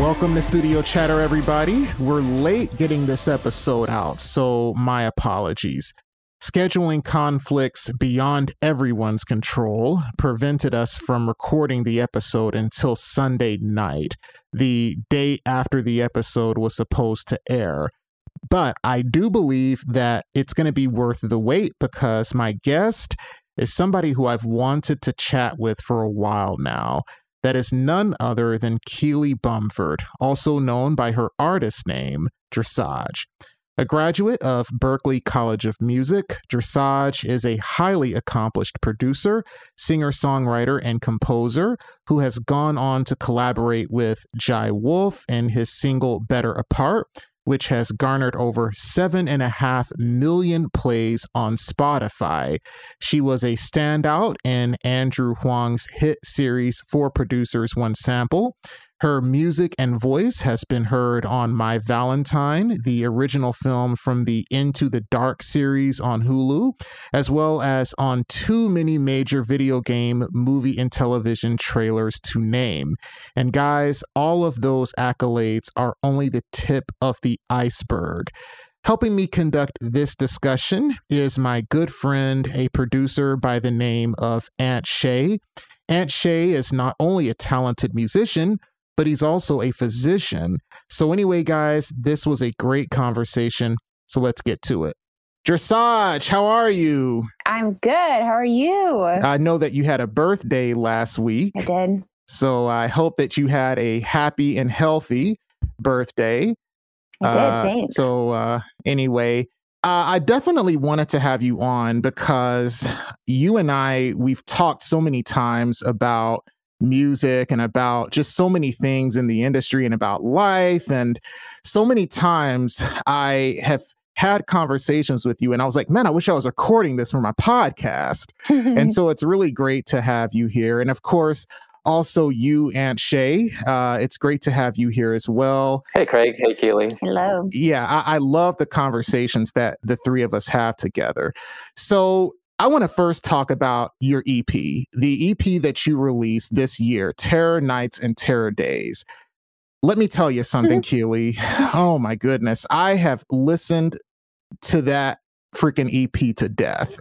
Welcome to Studio Chatter, everybody. We're late getting this episode out, so my apologies. Scheduling conflicts beyond everyone's control prevented us from recording the episode until Sunday night, the day after the episode was supposed to air. But I do believe that it's going to be worth the wait because my guest is somebody who I've wanted to chat with for a while now. That is none other than Keeley Bumford, also known by her artist name, Dresage. A graduate of Berklee College of Music, Dresage is a highly accomplished producer, singer-songwriter, and composer who has gone on to collaborate with Jai Wolf in his single Better Apart, which has garnered over 7.5 million plays on Spotify. She was a standout in Andrew Huang's hit series Four Producers, One Sample. Her music and voice has been heard on My Valentine, the original film from the Into the Dark series on Hulu, as well as on too many major video game, movie, and television trailers to name. And guys, all of those accolades are only the tip of the iceberg. Helping me conduct this discussion is my good friend, a producer by the name of Antshay. Antshay is not only a talented musician, but he's also a physician. So anyway, guys, this was a great conversation. So let's get to it. Dresage, how are you? I'm good. How are you? I know that you had a birthday last week. I did. So I hope that you had a happy and healthy birthday. I did. Thanks. Anyway, I definitely wanted to have you on because you and we've talked so many times about music and about just so many things in the industry and about life. And so many times I have had conversations with you and I was like, man, I wish I was recording this for my podcast. And so it's really great to have you here. And of course, also you, Antshay, it's great to have you here as well. Hey, Craig. Hey, Keeley. Hello. Yeah, I love the conversations that the three of us have together. So I want to first talk about your EP, the EP that you released this year, Terror Nights and Terror Days. Let me tell you something, Keeley. Oh my goodness. I have listened to that freaking EP to death.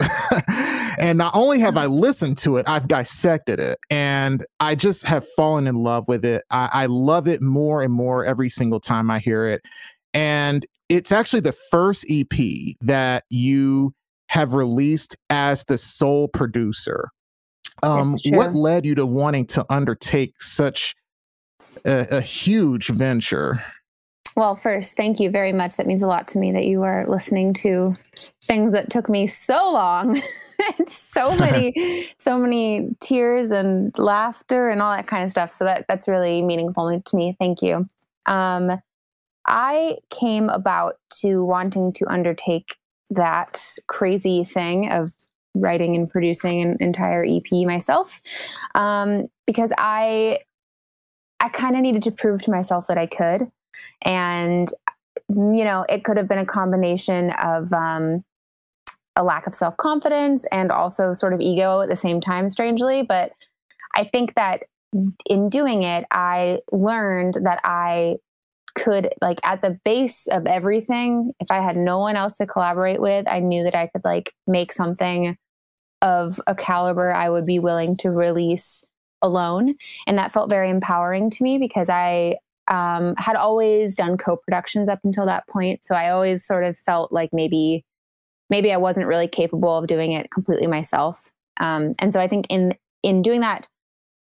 And not only have I listened to it, I've dissected it. And I just have fallen in love with it. I love it more and more every single time I hear it. And it's actually the first EP that you have released as the sole producer. What led you to wanting to undertake such a huge venture? Well, first, thank you very much. That means a lot to me that you are listening to things that took me so long and so many tears and laughter and all that kind of stuff. So that's really meaningful to me. Thank you. I came about to wanting to undertake that crazy thing of writing and producing an entire EP myself, because I kind of needed to prove to myself that I could. And, you know, it could have been a combination of a lack of self-confidence and also sort of ego at the same time, strangely. But I think that in doing it, I learned that I could, like, at the base of everything, if I had no one else to collaborate with, I knew that I could, like, make something of a caliber I would be willing to release alone. And that felt very empowering to me because I had always done co-productions up until that point. So I always sort of felt like maybe I wasn't really capable of doing it completely myself. And so I think in doing that,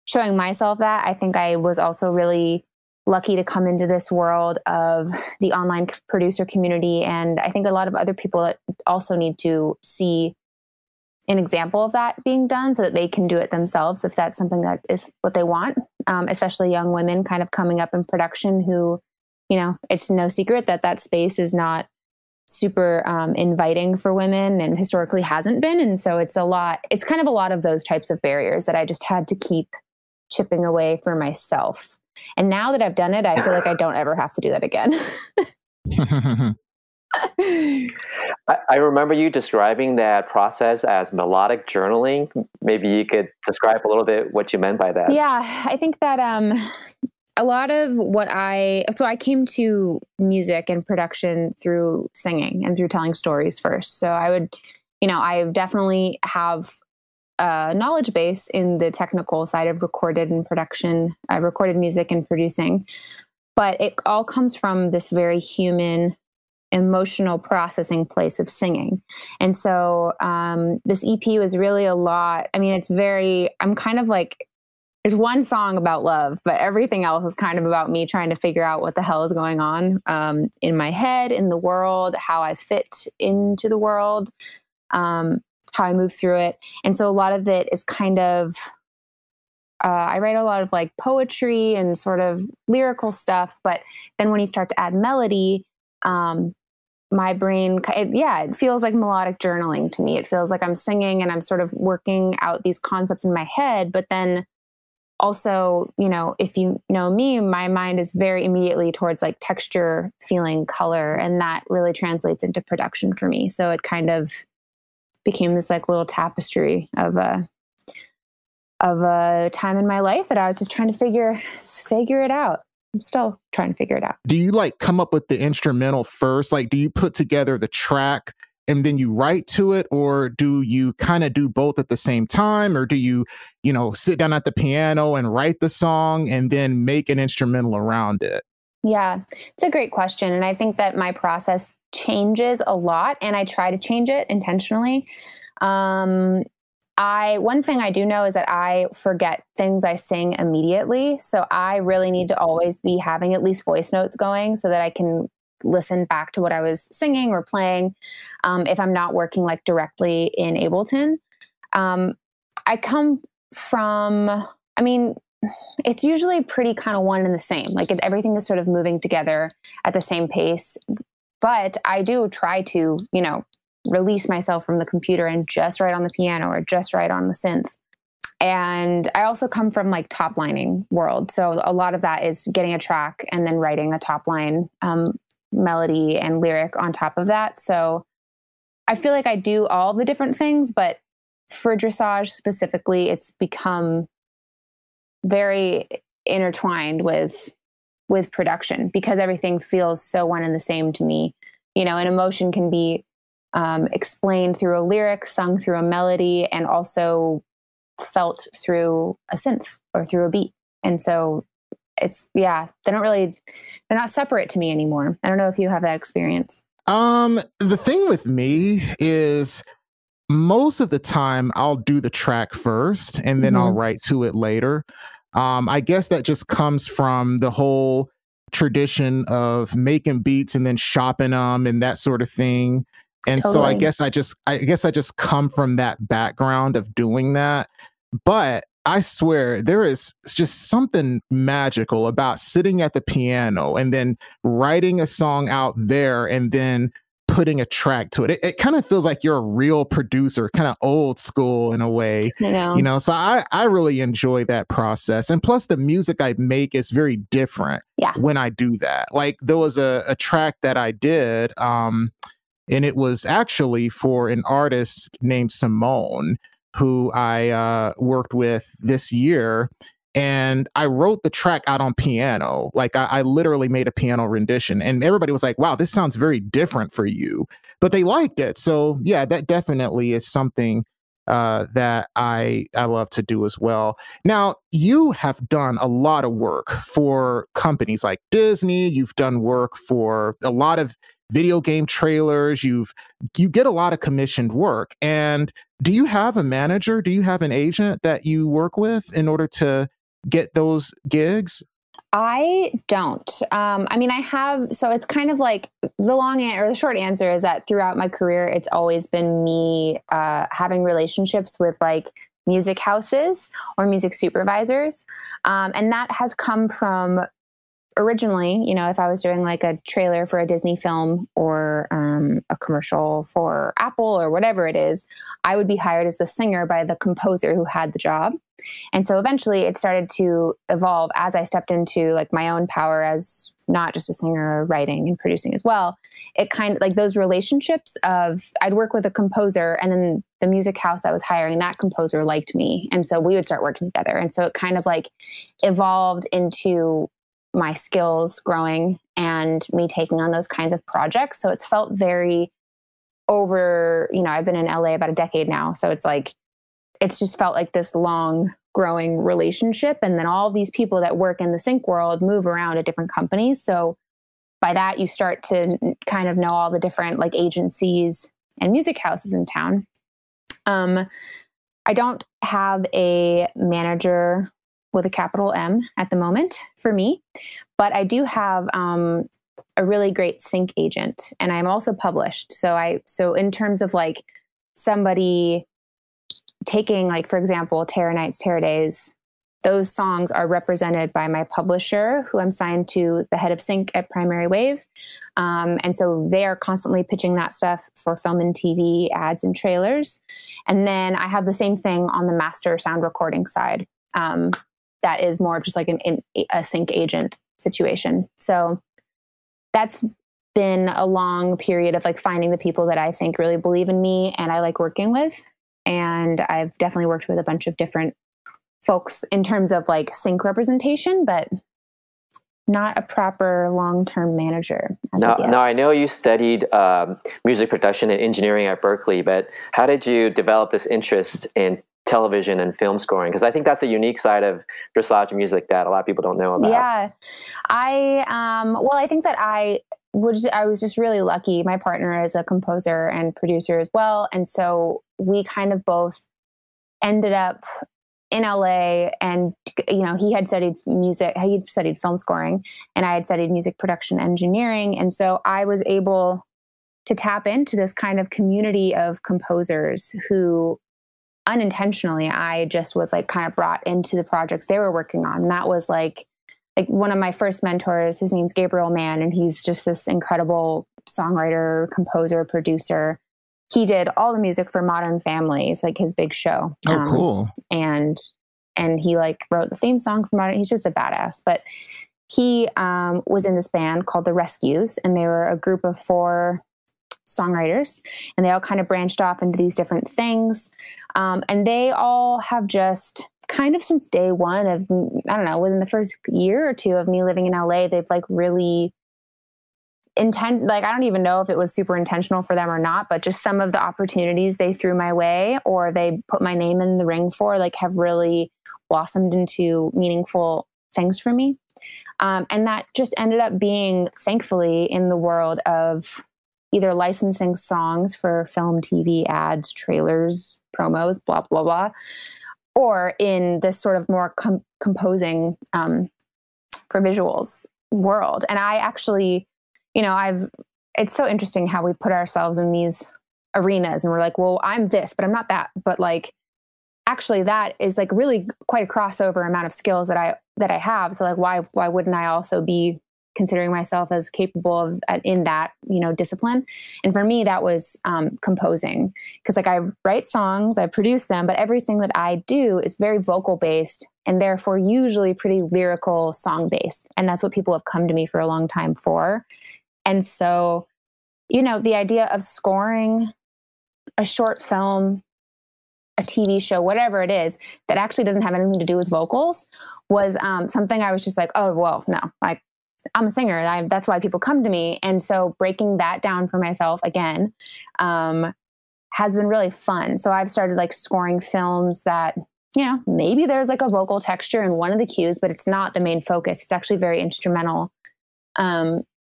showing myself that, I think I was also really lucky to come into this world of the online producer community. And I think a lot of other people that also need to see an example of that being done so that they can do it themselves if that's something that is what they want, especially young women kind of coming up in production who, you know, it's no secret that space is not super inviting for women and historically hasn't been. And so it's kind of a lot of those types of barriers that I just had to keep chipping away for myself. And now that I've done it, I feel like I don't ever have to do that again. I remember you describing that process as melodic journaling. Maybe you could describe a little bit what you meant by that. Yeah, I think that a lot of so I came to music and production through singing and through telling stories first. So I definitely have a knowledge base in the technical side of recorded and production, recorded music and producing, but it all comes from this very human, emotional processing place of singing. And so this EP was really a lot. I mean, I'm kind of like, there's one song about love, but everything else is kind of about me trying to figure out what the hell is going on in my head, in the world, how I fit into the world, how I move through it. And so a lot of it is kind of, I write a lot of like poetry and sort of lyrical stuff. But then when you start to add melody, my brain, it feels like melodic journaling to me. It feels like I'm singing and I'm sort of working out these concepts in my head. But then also, if you know me, my mind is very immediately towards like texture, feeling, color, and that really translates into production for me. So it kind of became this like little tapestry of a time in my life that I was just trying to figure it out. I'm still trying to figure it out. Do you like come up with the instrumental first? Like, do you put together the track and then you write to it, or do you kind of do both at the same time? Or do you, sit down at the piano and write the song and then make an instrumental around it? Yeah, it's a great question. And I think that my process changes a lot and I try to change it intentionally. One thing I do know is that I forget things I sing immediately. So I really need to always be having at least voice notes going so that I can listen back to what I was singing or playing. If I'm not working like directly in Ableton, I come from, it's usually pretty kind of one and the same. Like everything is sort of moving together at the same pace, but I do try to, release myself from the computer and just write on the piano or just write on the synth. And I also come from like toplining world. So a lot of that is getting a track and then writing a top line melody and lyric on top of that. So I feel like I do all the different things, but for Dresage specifically, it's become very intertwined with production because everything feels so one and the same to me. An emotion can be explained through a lyric, sung through a melody, and also felt through a synth or through a beat. And so they're not separate to me anymore. I don't know if you have that experience. The thing with me is most of the time I'll do the track first and then I'll write to it later. I guess that just comes from the whole tradition of making beats and then shopping them and that sort of thing. And Totally. So I guess I just come from that background of doing that. But I swear there is just something magical about sitting at the piano and then writing a song out there and then putting a track to it. It kind of feels like you're a real producer, kind of old school in a way. I know. So I really enjoy that process. And plus the music I make is very different when I do that. Like there was a track that I did, and it was actually for an artist named Simone, who I worked with this year. And I wrote the track out on piano. Like I literally made a piano rendition. And everybody was like, wow, this sounds very different for you. But they liked it. So yeah, that definitely is something that I love to do as well. Now, you have done a lot of work for companies like Disney. You've done work for a lot of video game trailers. You get a lot of commissioned work. And do you have a manager? Do you have an agent that you work with in order to get those gigs? I don't. I have, so it's kind of like the short answer is that throughout my career, it's always been me having relationships with like music houses or music supervisors. And that has come from originally, if I was doing like a trailer for a Disney film or a commercial for Apple or whatever it is, I would be hired as the singer by the composer who had the job. And so eventually it started to evolve as I stepped into like my own power as not just a singer, writing and producing as well. It kind of like those relationships of I'd work with a composer and then the music house I was hiring, that composer liked me. And so we would start working together. And so it kind of like evolved into my skills growing and me taking on those kinds of projects. So it's felt very over, I've been in LA about a decade now. So it's like, it's just felt like this long growing relationship. And then all these people that work in the sync world move around at different companies. So by that, you start to kind of know all the different like agencies and music houses in town. I don't have a manager with a capital M at the moment for me, but I do have a really great sync agent, and I'm also published. So in terms of like somebody taking, like, for example, Terror Nights, Terror Days, those songs are represented by my publisher, who I'm signed to the head of sync at Primary Wave. And so they are constantly pitching that stuff for film and TV ads and trailers. And then I have the same thing on the master sound recording side. That is more just like a sync agent situation. So that's been a long period of like finding the people that I think really believe in me and I like working with. And I've definitely worked with a bunch of different folks in terms of like sync representation, but not a proper long-term manager. Now, I know you studied music production and engineering at Berklee, but how did you develop this interest in television and film scoring? Because I think that's a unique side of dressage music that a lot of people don't know about. Yeah, I think that I was just really lucky. My partner is a composer and producer as well, and so we kind of both ended up in LA, and he had studied music, he had studied film scoring, and I had studied music production engineering, and so I was able to tap into this kind of community of composers who unintentionally I just was like kind of brought into the projects they were working on. And that was like one of my first mentors. His name's Gabriel Mann, and he's just this incredible songwriter, composer, producer. He did all the music for Modern Family. It's like his big show. Oh, cool. And he like wrote the theme song for Modern. He's just a badass. But he was in this band called The Rescues, and they were a group of 4 songwriters, and they all kind of branched off into these different things. And they all have just kind of since day one of, I don't know, within the first year or 2 of me living in LA, they've like really I don't even know if it was super intentional for them or not, but just some of the opportunities they threw my way or they put my name in the ring for, like, have really blossomed into meaningful things for me. And that just ended up being, thankfully, in the world of either licensing songs for film, TV, ads, trailers, promos, blah, blah, blah, or in this sort of more composing for visuals world. And I actually, it's so interesting how we put ourselves in these arenas and we're like, well, I'm this, but I'm not that. But like, actually that is like really quite a crossover amount of skills that I have. So like, why wouldn't I also be considering myself as capable of in that, discipline? And for me, that was composing, because like I write songs, I produce them, but everything that I do is very vocal based and therefore usually pretty lyrical song based. And that's what people have come to me for a long time for. And so, the idea of scoring a short film, a TV show, whatever it is, that actually doesn't have anything to do with vocals was something I was just like, oh, well, no, I'm a singer. That's why people come to me. And so breaking that down for myself again has been really fun. So I've started like scoring films that, maybe there's like a vocal texture in one of the cues, but it's not the main focus. It's actually very instrumental.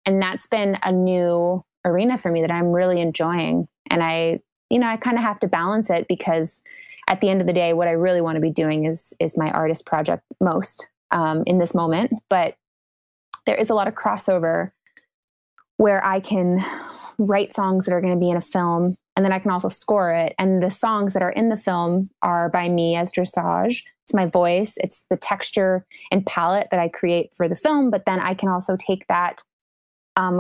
And that's been a new arena for me that I'm really enjoying. And I kind of have to balance it, because at the end of the day, what I really want to be doing is my artist project most in this moment. But there is a lot of crossover where I can write songs that are going to be in a film, and then I can also score it. And the songs that are in the film are by me as Dresage. It's my voice. It's the texture and palette that I create for the film. But then I can also take that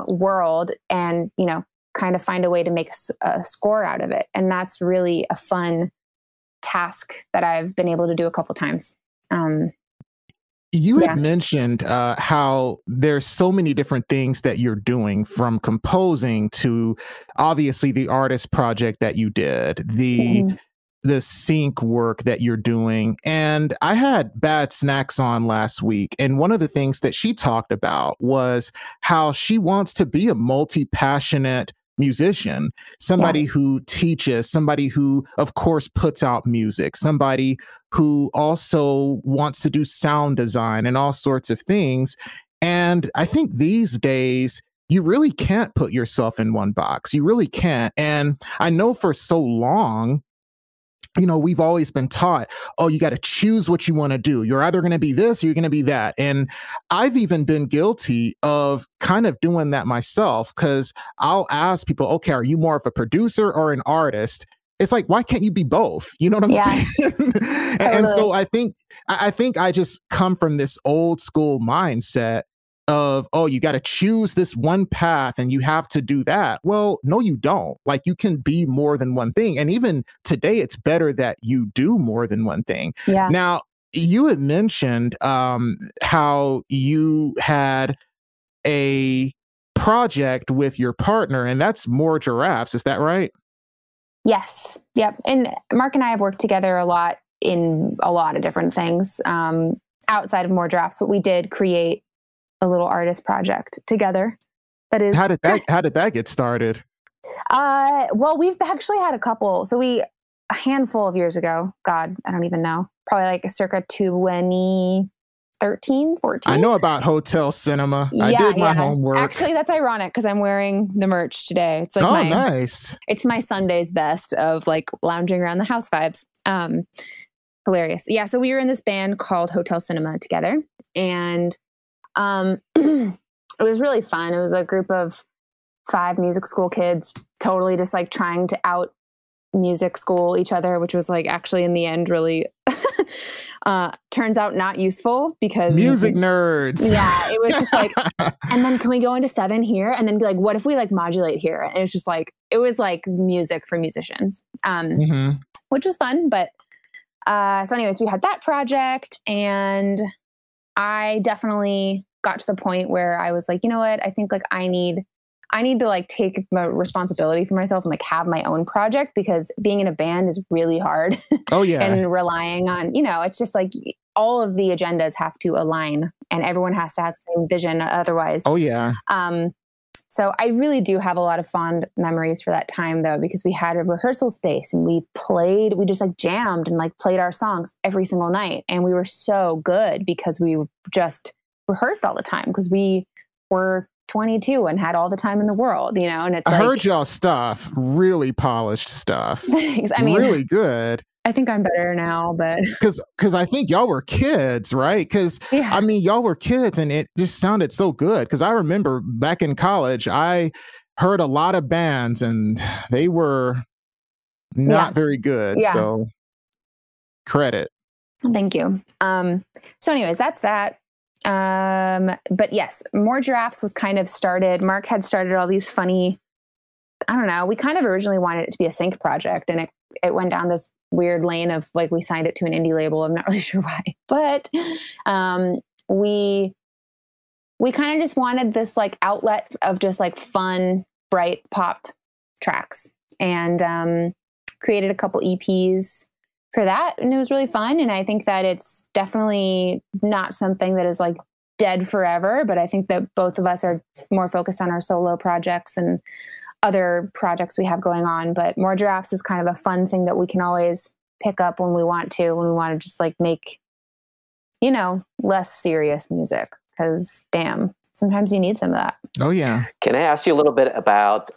world and, kind of find a way to make a score out of it. And that's really a fun task that I've been able to do a couple times. You had mentioned how there's so many different things that you're doing, from composing to obviously the artist project that you did, the this sync work that you're doing. And I had Bad Snacks on last week. And one of the things that she talked about was how she wants to be a multi-passionate musician, somebody who teaches, somebody who, of course, puts out music, somebody who also wants to do sound design and all sorts of things. And I think these days, you really can't put yourself in one box. You really can't. And I know for so long, you know, we've always been taught, oh, you got to choose what you want to do. You're either going to be this or you're going to be that. And I've even been guilty of kind of doing that myself, because I'll ask people, okay, are you more of a producer or an artist? It's like, why can't you be both? You know what I'm saying? And so I think I just come from this old school mindset of, oh, you got to choose this one path and you have to do that. Well, no, you don't. Like, you can be more than one thing. And even today, it's better that you do more than one thing. Yeah. Now, you had mentioned how you had a project with your partner, and that's More Giraffes. Is that right? Yes. Yep. And Mark and I have worked together a lot in a lot of different things outside of More Giraffes, but we did create a little artist project together. That is, how did that get started? Well, we've actually had a couple. So a handful of years ago, God, I don't even know, probably like circa 2013, 14. I know about Hotel Cinema. I did my homework. Actually, that's ironic because I'm wearing the merch today. It's like nice. It's my Sunday's best of like lounging around the house vibes. Hilarious. Yeah. So we were in this band called Hotel Cinema together, and it was really fun. It was a group of 5 music school kids, totally just like trying to out music school each other, which was like actually in the end really turns out not useful because music nerds. Yeah, it was just like, and then can we go into 7 here? And then be like, what if we like modulate here? And it was just like, it was like music for musicians, which was fun. But so anyways, we had that project, and I definitely got to the point where I was like, you know what? I think like I need to like take my responsibility for myself and like have my own project, because being in a band is really hard. Oh yeah. And relying on, you know, it's just like all of the agendas have to align and everyone has to have the same vision otherwise. Oh yeah. So I really do have a lot of fond memories for that time though, because we had a rehearsal space and we just like jammed and like played our songs every single night. And we were so good because we just rehearsed all the time because we were 22 and had all the time in the world, you know. And it's I heard y'all stuff, really polished stuff. Thanks. I mean, really good. I think I'm better now, but because I think y'all were kids, right? Because I mean, y'all were kids, and it just sounded so good. Because I remember back in college, I heard a lot of bands, and they were not very good. Yeah. So credit. Thank you. So, anyways, that's that. But yes, More Giraffes was kind of started. Mark had started all these funny, I don't know, we kind of originally wanted it to be a sync project, and it went down this weird lane of like, we signed it to an indie label. I'm not really sure why, but, we kind of just wanted this like outlet of just like fun, bright pop tracks, and, created a couple EPs for that. And it was really fun. And I think that it's definitely not something that is like dead forever, but I think that both of us are more focused on our solo projects and other projects we have going on. But More Giraffes is kind of a fun thing that we can always pick up when we want to just like make, you know, less serious music, because damn, sometimes you need some of that. Oh yeah. Can I ask you a little bit about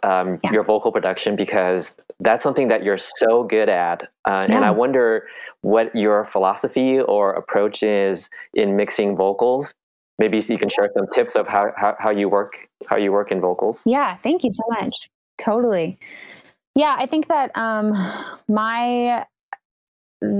your vocal production, because that's something that you're so good at, and I wonder what your philosophy or approach is in mixing vocals. Maybe so you can share some tips of how you work in vocals. Yeah, thank you so much. Totally. Yeah, I think that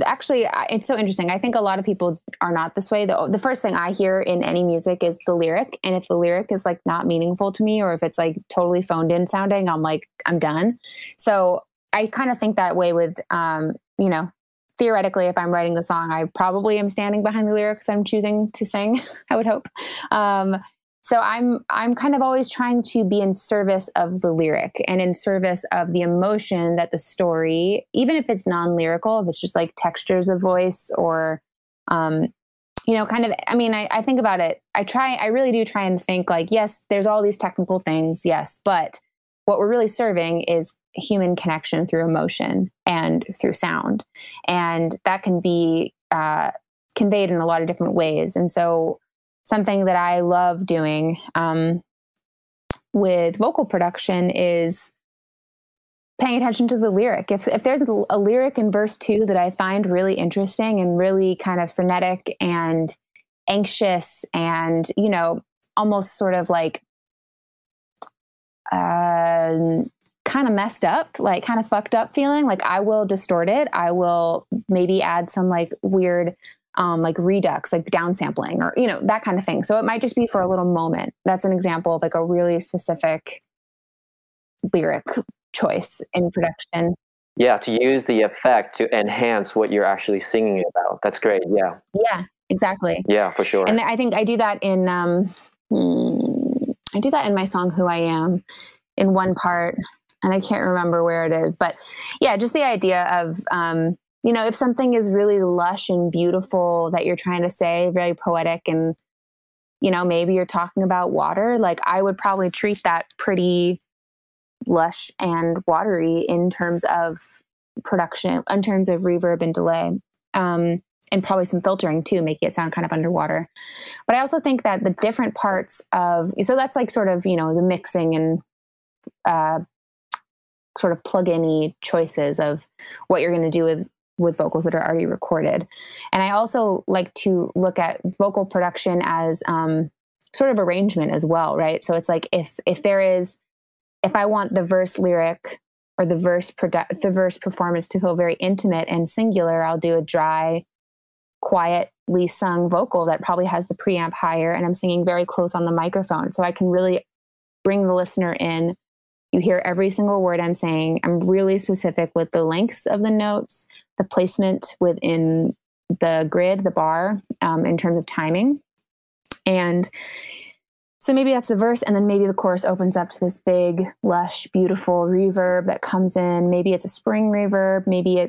actually, it's so interesting. I think a lot of people are not this way. The first thing I hear in any music is the lyric. And if the lyric is like not meaningful to me, or if it's like totally phoned in sounding, I'm like, I'm done. So I kind of think that way with, you know, theoretically, if I'm writing the song, I probably am standing behind the lyrics I'm choosing to sing, I would hope. So I'm kind of always trying to be in service of the lyric and in service of the emotion that the story, even if it's non-lyrical, if it's just like textures of voice or, kind of, I mean, I think about it. I really do try and think like, yes, there's all these technical things. Yes. But what we're really serving is human connection through emotion and through sound. And that can be conveyed in a lot of different ways. And so something that I love doing with vocal production is paying attention to the lyric. If there's a lyric in verse 2 that I find really interesting and really kind of frenetic and anxious and, almost sort of like kind of messed up, like kind of fucked up feeling, like I will distort it. I will maybe add some like weird like redux, like downsampling or, that kind of thing. So it might just be for a little moment. That's an example of like a really specific lyric choice in production. Yeah, to use the effect to enhance what you're actually singing about. That's great. Yeah. Yeah, exactly. Yeah, for sure. And I think I do that in my song "Who I Am" in one part, and I can't remember where it is, but yeah, just the idea of if something is really lush and beautiful that you're trying to say, very poetic, and maybe you're talking about water, like I would probably treat that pretty lush and watery in terms of production, in terms of reverb and delay, and probably some filtering too, making it sound kind of underwater. But I also think that the different parts of, so that's like sort of, the mixing and sort of plug-in-y choices of what you're going to do with vocals that are already recorded. And I also like to look at vocal production as sort of arrangement as well, right? So it's like if I want the verse lyric or the verse performance to feel very intimate and singular, I'll do a dry, quietly sung vocal that probably has the preamp higher, and I'm singing very close on the microphone. So I can really bring the listener in. You hear every single word I'm saying. I'm really specific with the lengths of the notes, the placement within the grid, the bar, in terms of timing. And so maybe that's the verse, and then maybe the chorus opens up to this big, lush, beautiful reverb that comes in. Maybe it's a spring reverb. Maybe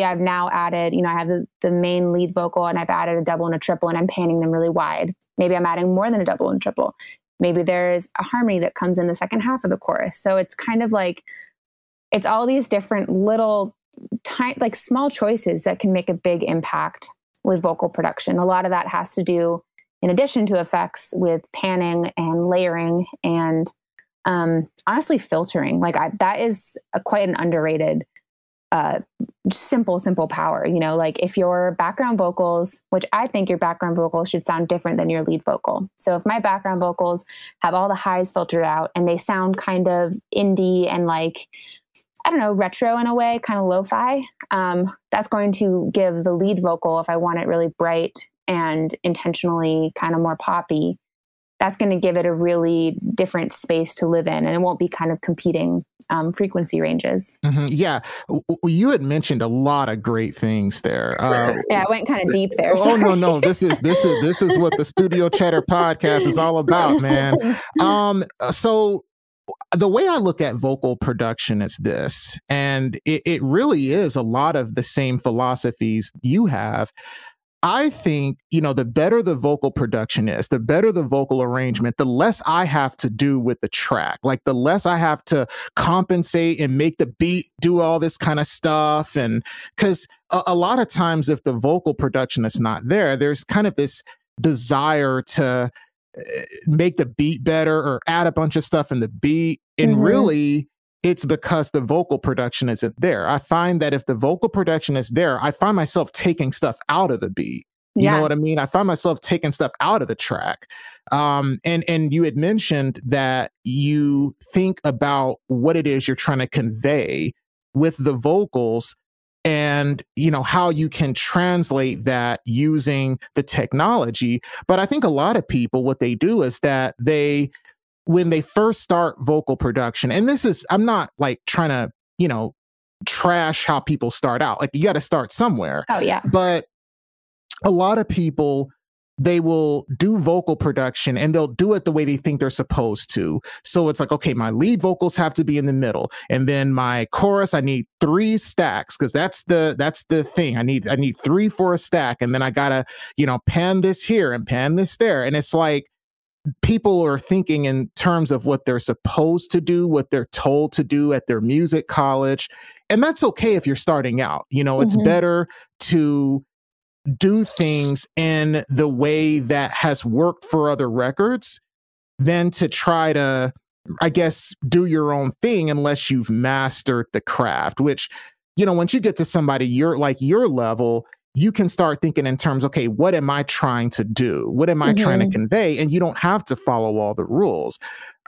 I've now added, I have the main lead vocal and I've added a double and a triple and I'm panning them really wide. Maybe I'm adding more than a double and triple. Maybe there's a harmony that comes in the second half of the chorus. So it's kind of like, it's all these different little, like small choices that can make a big impact with vocal production. A lot of that has to do, in addition to effects, with panning and layering and honestly filtering. Like that is quite an underrated, simple power. Like if your background vocals, which I think your background vocals should sound different than your lead vocal. So if my background vocals have all the highs filtered out and they sound kind of indie and like, I don't know, retro in a way, kind of lo-fi, that's going to give the lead vocal, if I want it really bright and intentionally kind of more poppy, that's going to give it a really different space to live in, and it won't be kind of competing frequency ranges. Mm-hmm. Yeah. You had mentioned a lot of great things there. Yeah, I went kind of deep there. Oh, no. This is what the Studio Chatter podcast is all about, man. So the way I look at vocal production is this, and it really is a lot of the same philosophies you have. I think, the better the vocal production is, the better the vocal arrangement, the less I have to do with the track. Like the less I have to compensate and make the beat do all this kind of stuff. And because a lot of times if the vocal production is not there, there's kind of this desire to make the beat better or add a bunch of stuff in the beat. And really, it's because the vocal production isn't there. I find that if the vocal production is there, I find myself taking stuff out of the beat. You know what I mean? I find myself taking stuff out of the track. And you had mentioned that you think about what it is you're trying to convey with the vocals and, how you can translate that using the technology. But I think a lot of people, what they do is that when they first start vocal production, and I'm not like trying to, trash how people start out. Like you got to start somewhere. Oh yeah. But a lot of people they will do vocal production and they'll do it the way they think they're supposed to. So it's like, okay, my lead vocals have to be in the middle. And then my chorus, I need 3 stacks because that's the thing. I need 3 for a stack. And then I gotta, pan this here and pan this there. And it's like people are thinking in terms of what they're supposed to do, what they're told to do at their music college. And that's okay if you're starting out. It's better to do things in the way that has worked for other records than to try to, I guess, do your own thing unless you've mastered the craft, which, once you get to somebody your level, you can start thinking in terms, okay, what am I trying to do? What am I trying to convey? And you don't have to follow all the rules.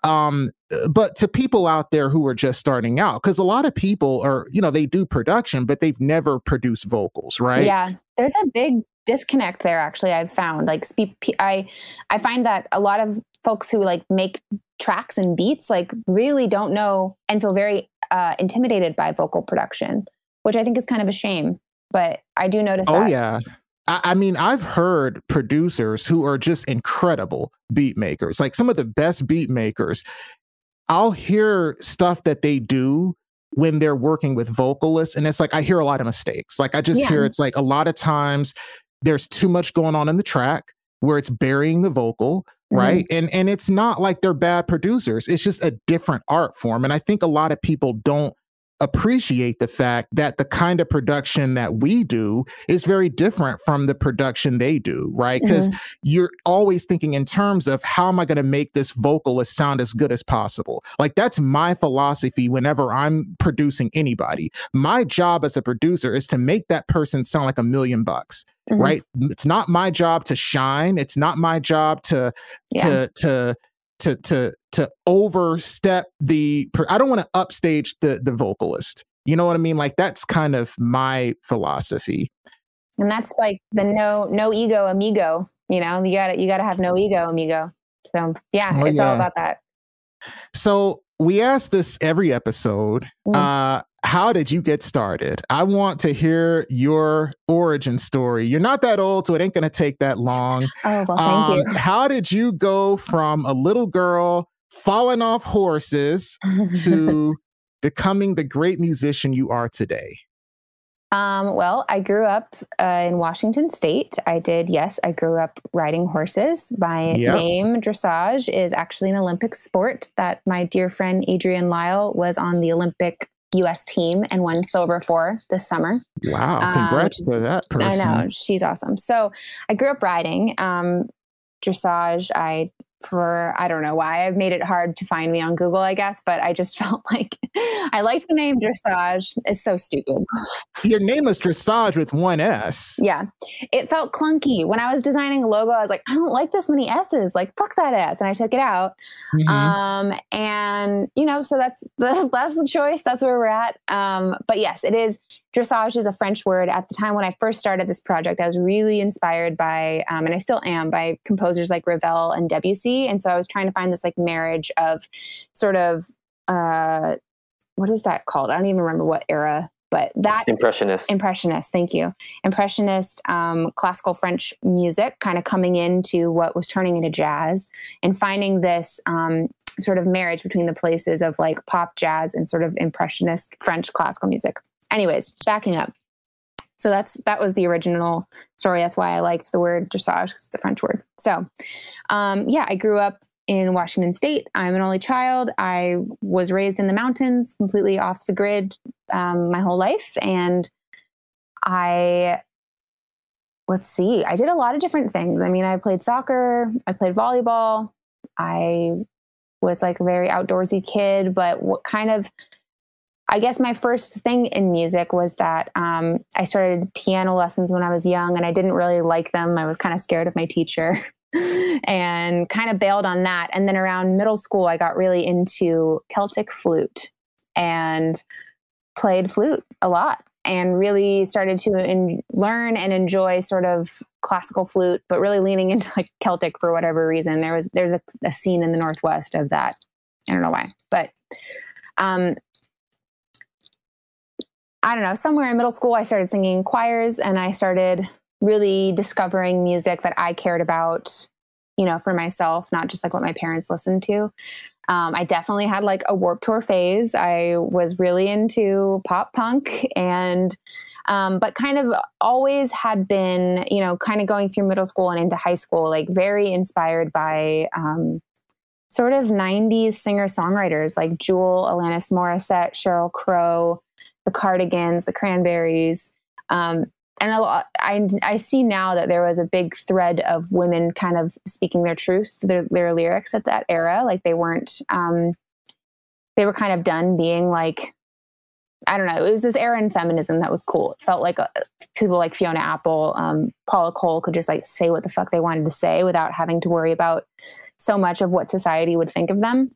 But to people out there who are just starting out, because a lot of people are, they do production, but they've never produced vocals, right? Yeah, there's a big disconnect there. Actually, I've found I find that a lot of folks who make tracks and beats really don't know and feel very intimidated by vocal production, which I think is kind of a shame. But I do notice that. Oh, yeah. I mean, I've heard producers who are just incredible beat makers, like some of the best beat makers. I'll hear stuff that they do when they're working with vocalists, and it's like I hear a lot of mistakes. Like I just hear it's like a lot of times there's too much going on in the track where it's burying the vocal, right? And it's not like they're bad producers. It's just a different art form. And I think a lot of people don't appreciate the fact that the kind of production that we do is very different from the production they do, right? Because you're always thinking in terms of how am I going to make this vocalist sound as good as possible? Like that's my philosophy whenever I'm producing anybody. My job as a producer is to make that person sound like $1 million, right? It's not my job to shine. It's not my job to overstep I don't want to upstage the vocalist. You know what I mean? Like that's kind of my philosophy. And that's like the no ego amigo, you gotta have no ego amigo. So it's all about that. So we ask this every episode. How did you get started? I want to hear your origin story. You're not that old, so it ain't going to take that long. Oh, well, thank you. How did you go from a little girl falling off horses to becoming the great musician you are today? Well, I grew up in Washington State. I grew up riding horses. My name, dressage, is actually an Olympic sport that my dear friend Adrienne Lyle was on the Olympic U.S. team and won silver for this summer. Wow. Congrats to that person. I know. She's awesome. So I grew up riding dressage. I don't know why I've made it hard to find me on Google, I guess, but I just felt like I liked the name dressage. It's so stupid. Your name is Dressage with 1 S. Yeah. It felt clunky. When I was designing a logo, I was like, I don't like this many S's. Like, fuck that S. And I took it out. And so that's the choice. That's where we're at. But yes, it is. Dressage is a French word. At the time when I first started this project, I was really inspired by, and I still am, by composers like Ravel and Debussy. And so I was trying to find this marriage of sort of, what is that called? I don't even remember what era, but that Impressionist. Thank you. Impressionist, classical French music kind of coming into what was turning into jazz and finding this, sort of marriage between the places of pop, jazz, and sort of impressionist French classical music. Anyways, backing up. So that was the original story. That's why I liked the word dressage, because it's a French word. So, I grew up in Washington State. I'm an only child. I was raised in the mountains, completely off the grid, my whole life. And I did a lot of different things. I mean, I played soccer, I played volleyball. I was a very outdoorsy kid, but I guess my first thing in music was that I started piano lessons when I was young, and I didn't really like them. I was kind of scared of my teacher and kind of bailed on that. And then around middle school, I got really into Celtic flute and played flute a lot and really started to learn and enjoy sort of classical flute, but really leaning into Celtic for whatever reason. There's a scene in the Northwest of that. I don't know why, but I don't know, somewhere in middle school, I started singing choirs, and I started really discovering music that I cared about, you know, for myself, not just like what my parents listened to. I definitely had like a Warped Tour phase. I was really into pop punk and, but kind of always had been, you know, kind of going through middle school and into high school, like very inspired by, sort of 90s singer-songwriters like Jewel, Alanis Morissette, Sheryl Crow, the Cardigans, the Cranberries. And a lot, I see now that there was a big thread of women kind of speaking their truth, their lyrics at that era. Like they weren't, they were kind of done being like, I don't know. It was this era in feminism that was cool. It felt like people like Fiona Apple, Paula Cole could just like say what the fuck they wanted to say without having to worry about so much of what society would think of them.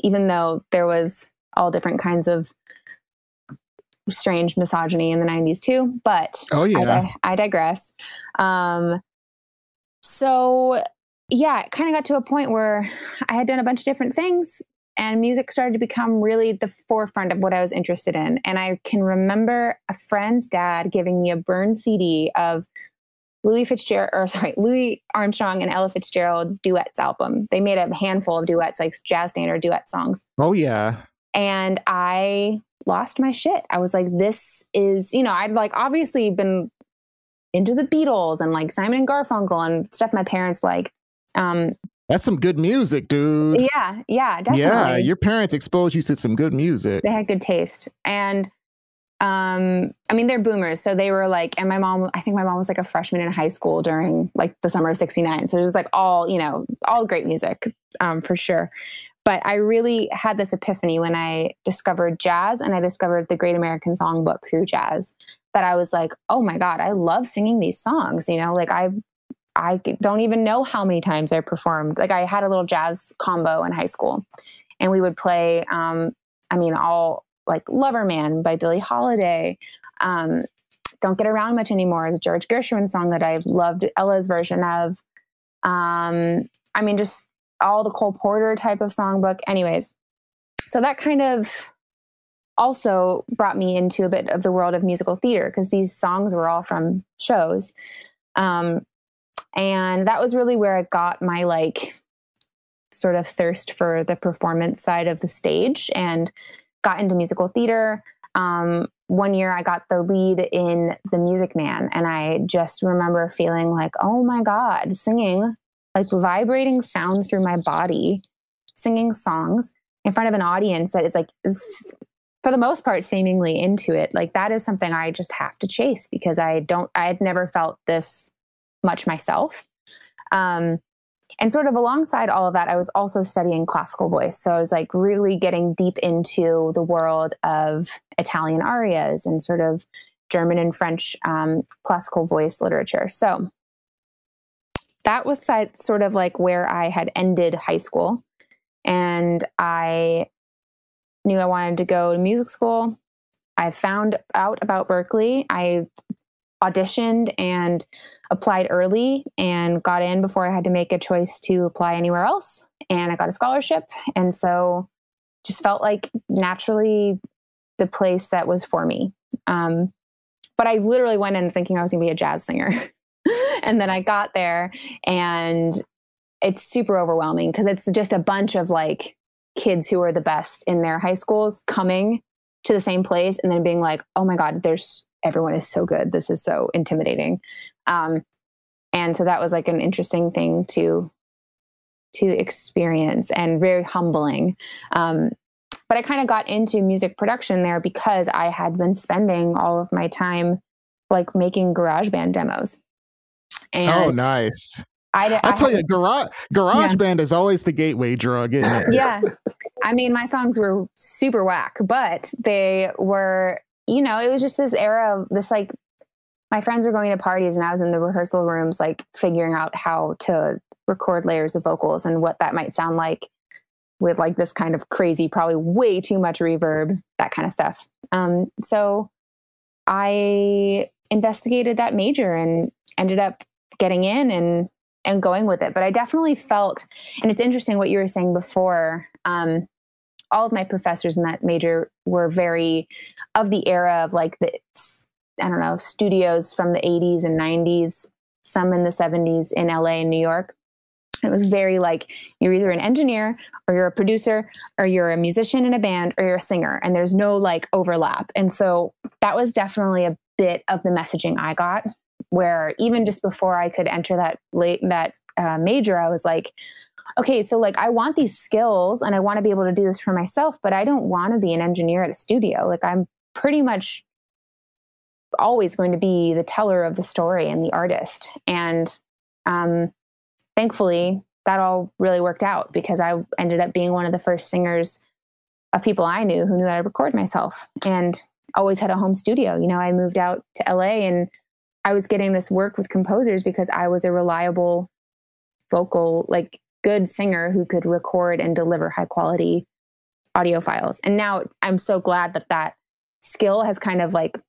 Even though there was all different kinds of strange misogyny in the 90s too, but I digress. So yeah, it kind of got to a point where I had done a bunch of different things and music started to become really the forefront of what I was interested in. And I can remember a friend's dad giving me a burned CD of Louis Armstrong and Ella Fitzgerald duets album. They made a handful of duets, like jazz standard duet songs. Oh yeah. And I lost my shit. I was like, this is, you know, I'd like obviously been into the Beatles and like Simon and Garfunkel and stuff my parents like. That's some good music, dude. Yeah, definitely. Yeah, your parents exposed you to some good music. They had good taste. And I mean, they're boomers. So they were like, and I think my mom was like a freshman in high school during like the summer of '69. So it was like all, you know, all great music, for sure. But I really had this epiphany when I discovered jazz and I discovered the Great American Songbook through jazz, that I was like, oh my God, I love singing these songs. You know, like I don't even know how many times I performed. Like I had a little jazz combo in high school and we would play, all like Lover Man by Billie Holiday. Don't Get Around Much Anymore is a George Gershwin song that I loved Ella's version of. Just all the Cole Porter type of songbook. Anyways, so that kind of also brought me into a bit of the world of musical theater because these songs were all from shows. And that was really where I got my like sort of thirst for the performance side of the stage and got into musical theater. One year I got the lead in The Music Man. And I just remember feeling like, oh my God, singing, like vibrating sound through my body, singing songs in front of an audience that is like, for the most part, seemingly into it. Like that is something I just have to chase because I had never felt this much myself. And sort of alongside all of that, I was also studying classical voice. So I was like really getting deep into the world of Italian arias and sort of German and French classical voice literature. So that was sort of like where I had ended high school. And I knew I wanted to go to music school. I found out about Berklee. I auditioned and applied early and got in before I had to make a choice to apply anywhere else. And I got a scholarship. And so just felt like naturally the place that was for me. But I literally went in thinking I was going to be a jazz singer. And then I got there and it's super overwhelming because it's just a bunch of like kids who are the best in their high schools coming to the same place and then being like, oh my God, everyone is so good. This is so intimidating. And so that was like an interesting thing to experience and very humbling. But I kind of got into music production there because I had been spending all of my time like making GarageBand demos. And oh, nice. I tell you, GarageBand is always the gateway drug, isn't it? Yeah. I mean, my songs were super whack, but they were, you know, it was just this era of this, like, my friends were going to parties and I was in the rehearsal rooms, like figuring out how to record layers of vocals and what that might sound like with like this kind of crazy, probably way too much reverb, that kind of stuff. So I investigated that major and ended up getting in and going with it. But I definitely felt, and it's interesting what you were saying before, all of my professors in that major were very of the era of like I don't know, studios from the 80s and 90s, some in the 70s in LA and New York. It was very like, you're either an engineer or you're a producer or you're a musician in a band or you're a singer, and there's no like overlap. And so that was definitely a bit of the messaging I got, where even just before I could enter that major, I was like, okay, so like I want these skills and I want to be able to do this for myself, but I don't want to be an engineer at a studio. Like I'm pretty much always going to be the teller of the story and the artist. And thankfully that all really worked out, because I ended up being one of the first singers of people I knew who knew that I record myself, and always had a home studio. You know, I moved out to LA and I was getting this work with composers because I was a reliable vocal, like good singer who could record and deliver high quality audio files. And now I'm so glad that that skill has kind of like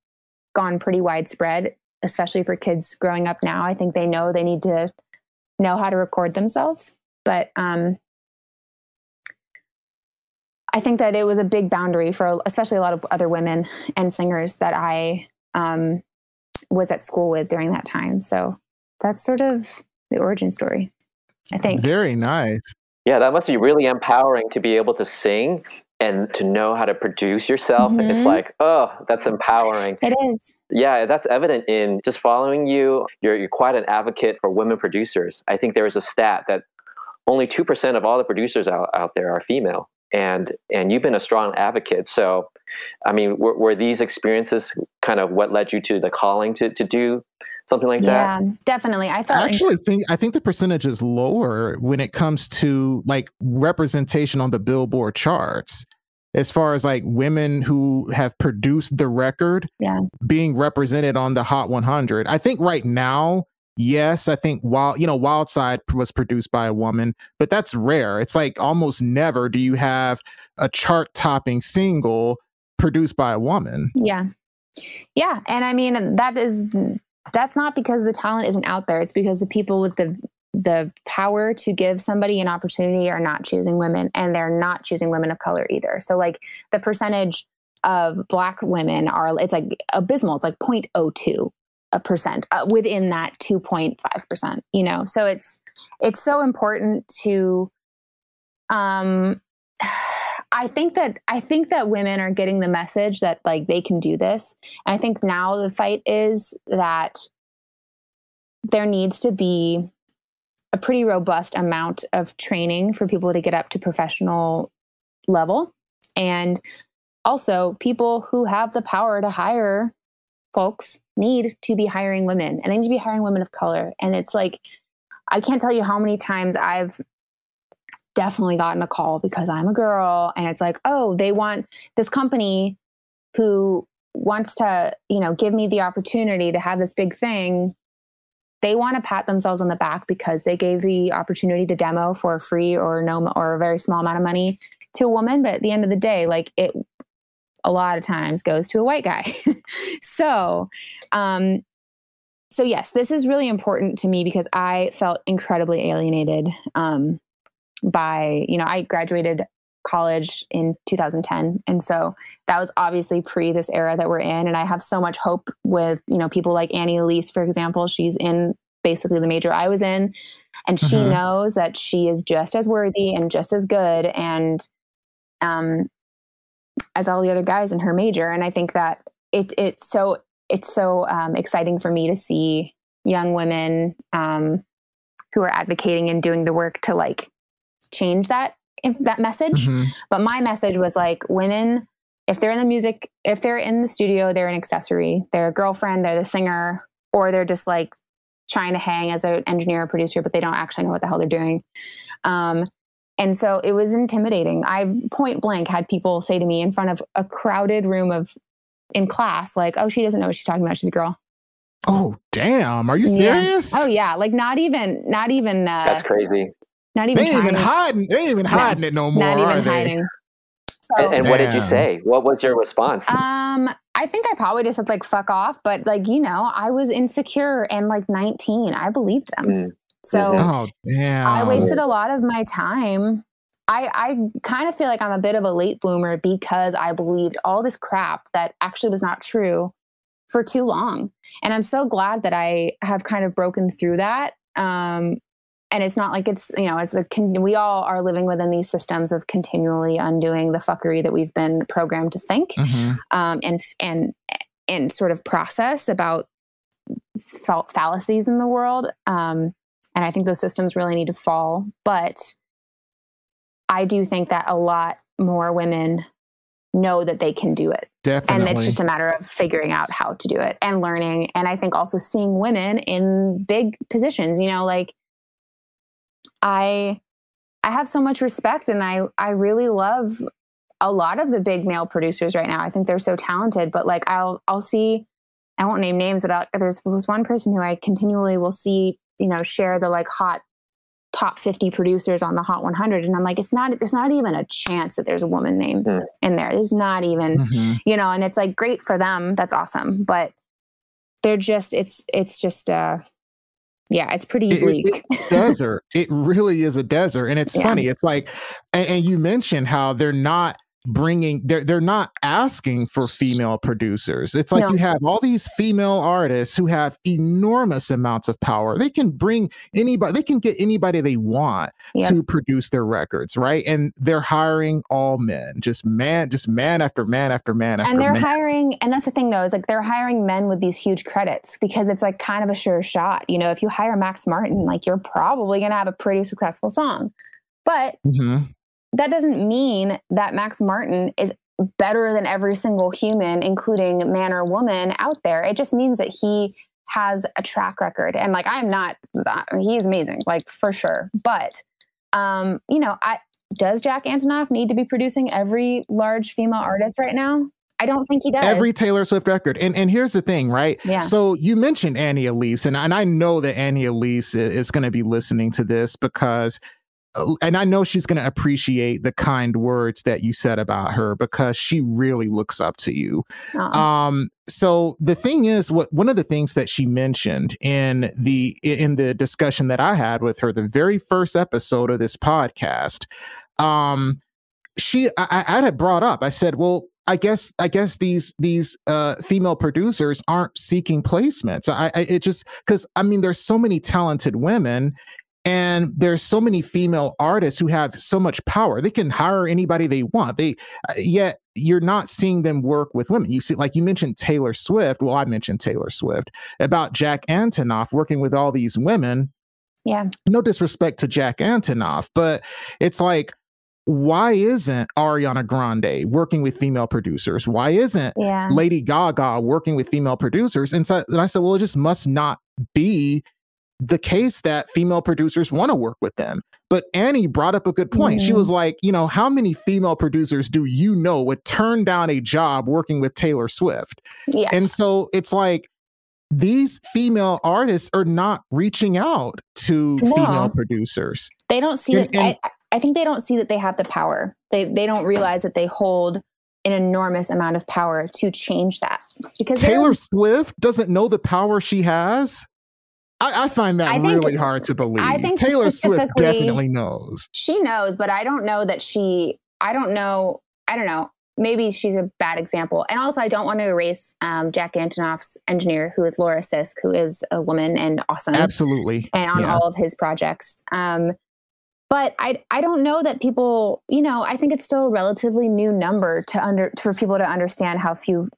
gone pretty widespread, especially for kids growing up now. I think they know they need to know how to record themselves. But I think that it was a big boundary for especially a lot of other women and singers that I was at school with during that time. So that's sort of the origin story, I think. Very nice. Yeah, that must be really empowering to be able to sing and to know how to produce yourself. Mm-hmm. It's like, oh, that's empowering. It is. Yeah, that's evident in just following you. You're quite an advocate for women producers. I think there is a stat that only 2% of all the producers out there are female. And you've been a strong advocate. So, I mean, were these experiences kind of what led you to the calling to do something like that? Yeah, definitely. I think the percentage is lower when it comes to like representation on the Billboard charts, as far as like women who have produced the record being represented on the Hot 100. I think right now, yes, I think Wild Side was produced by a woman, but that's rare. It's like almost never do you have a chart topping single produced by a woman. Yeah. Yeah. And I mean, that's not because the talent isn't out there. It's because the people with the power to give somebody an opportunity are not choosing women, and they're not choosing women of color either. So like the percentage of Black women it's like abysmal. It's like 0.02%, within that 2.5%, you know? So it's so important to, I think that women are getting the message that like they can do this. And I think now the fight is that there needs to be a pretty robust amount of training for people to get up to professional level. And also people who have the power to hire folks need to be hiring women, and they need to be hiring women of color. And it's like, I can't tell you how many times I've definitely gotten a call because I'm a girl, and it's like, oh, they want this company who wants to, you know, give me the opportunity to have this big thing. They want to pat themselves on the back because they gave the opportunity to demo for free or a very small amount of money to a woman. But at the end of the day, like it, a lot of times goes to a white guy. So yes, this is really important to me because I felt incredibly alienated by, you know, I graduated college in 2010. And so that was obviously pre this era that we're in. And I have so much hope with, you know, people like Annie Elise, for example. She's in basically the major I was in, and she knows that she is just as worthy and just as good and as all the other guys in her major. And I think that it's so exciting for me to see young women who are advocating and doing the work to like change that message. But my message was like, women, if they're in the music, if they're in the studio, they're an accessory, they're a girlfriend, they're the singer, or they're just like trying to hang as an engineer or producer, but they don't actually know what the hell they're doing. And so it was intimidating. I point blank had people say to me in front of a crowded room in class, like, oh, she doesn't know what she's talking about. She's a girl. Oh, damn. Are you serious? Oh yeah. Like not even, that's crazy. Not even They ain't even hiding it no more. Not even hiding. So, and what did you say? What was your response? I think I probably just said like, fuck off. But like, you know, I was insecure and like 19. I believed them. So oh, damn. I wasted a lot of my time. I kind of feel like I'm a bit of a late bloomer because I believed all this crap that actually was not true. for too long. And I'm so glad that I have kind of broken through that. And it's not like it's, you know, we all are living within these systems of continually undoing the fuckery that we've been programmed to think, and sort of process about fallacies in the world. And I think those systems really need to fall. But I do think that a lot more women know that they can do it. Definitely. And it's just a matter of figuring out how to do it and learning. And I think also seeing women in big positions, you know, like I have so much respect, and I really love a lot of the big male producers right now. I think they're so talented, but like I'll see, I won't name names, but there's one person who I continually will see, you know, share the like hot top 50 producers on the Hot 100. And I'm like, there's not even a chance that there's a woman name in there. There's not even, you know, and it's like great for them. That's awesome. But they're just, it's just, yeah, it's pretty bleak. It's desert. It really is a desert. And it's funny. It's like, and you mentioned how they're not asking for female producers. It's like you have all these female artists who have enormous amounts of power. They can bring anybody, they can get anybody they want to produce their records, right? And they're hiring all men, just man after man after man after man. And they're hiring, and that's the thing though, is like they're hiring men with these huge credits because it's like kind of a sure shot. You know, if you hire Max Martin, like you're probably going to have a pretty successful song. But that doesn't mean that Max Martin is better than every single human, including man or woman out there. It just means that he has a track record. And like, he's amazing, like for sure. But, you know, does Jack Antonoff need to be producing every large female artist right now? I don't think he does. Every Taylor Swift record. And here's the thing, right? Yeah. So you mentioned Annie Elise, and I know that Annie Elise is going to be listening to this because, and I know she's going to appreciate the kind words that you said about her because she really looks up to you. So the thing is, one of the things that she mentioned in the discussion that I had with her, the very first episode of this podcast, I had brought up, I said, well, I guess these female producers aren't seeking placements. It just, because I mean, there's so many talented women. And there's so many female artists who have so much power. They can hire anybody they want. Yet you're not seeing them work with women. You see, like you mentioned Taylor Swift. Well, I mentioned Taylor Swift about Jack Antonoff working with all these women. Yeah. No disrespect to Jack Antonoff, but it's like, why isn't Ariana Grande working with female producers? Why isn't Lady Gaga working with female producers? And I said, well, it just must not be the case that female producers want to work with them. But Annie brought up a good point. She was like, you know, how many female producers do you know would turn down a job working with Taylor Swift? Yeah. And so it's like, these female artists are not reaching out to female producers. They don't see it. I think they don't see that they have the power. They don't realize that they hold an enormous amount of power to change that. Because Taylor Swift doesn't know the power she has. I find that really hard to believe. I think Taylor Swift definitely knows. She knows, but I don't know that I don't know. Maybe she's a bad example. And also, I don't want to erase Jack Antonoff's engineer, who is Laura Sisk, who is a woman and awesome. Absolutely. And on all of his projects. But I don't know that people, you know, I think it's still a relatively new number for people to understand how few